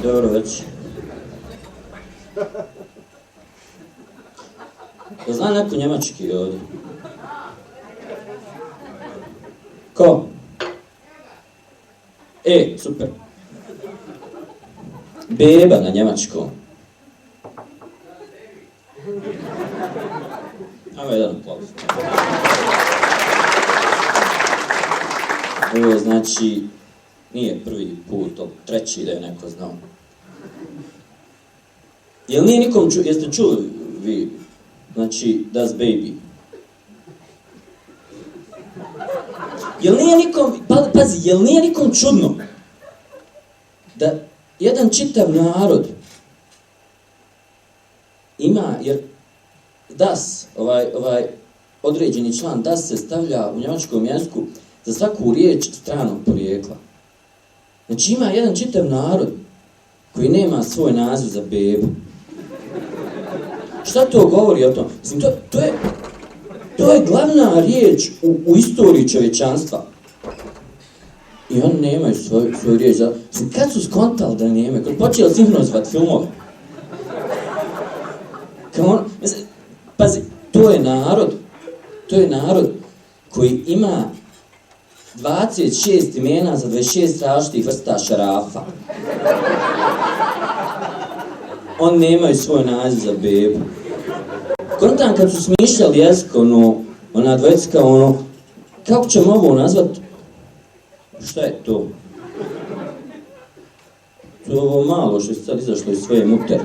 Dobro već. Da zna neko njemački ovdje? Ko? Super. Beba na njemačkom. Ajmo jedan aplauz. Ovo znači, nije prvi put, ali treći da je neko znao. Jel nije nikom jeste čuli vi, znači, das baby? Jel nije nikom, pazi, jel nije nikom čudno da jedan čitav narod ima, jer das, ovaj određeni član das se stavlja u njemačkom jeziku za svaku riječ stranog porijekla. Znači ima jedan čitav narod koji nema svoj naziv za bebu. Šta to govori o tom? Mislim, to je glavna riječ u istoriji čovječanstva. I oni nemaju svoju riječ. Mislim, kad su skontali da nemaju? Kad počeli sinhronizovati filmove? Pazi, to je narod koji ima 26 imena za 26 različitih vrsta šarafa. Oni nemaju svoj naziv za bebu. Kontam kad su smišljali jezik, ona dvojica kao kako ćemo ovo nazvat? Šta je to? To je ovo malo što je sad izašlo iz svoje mutere.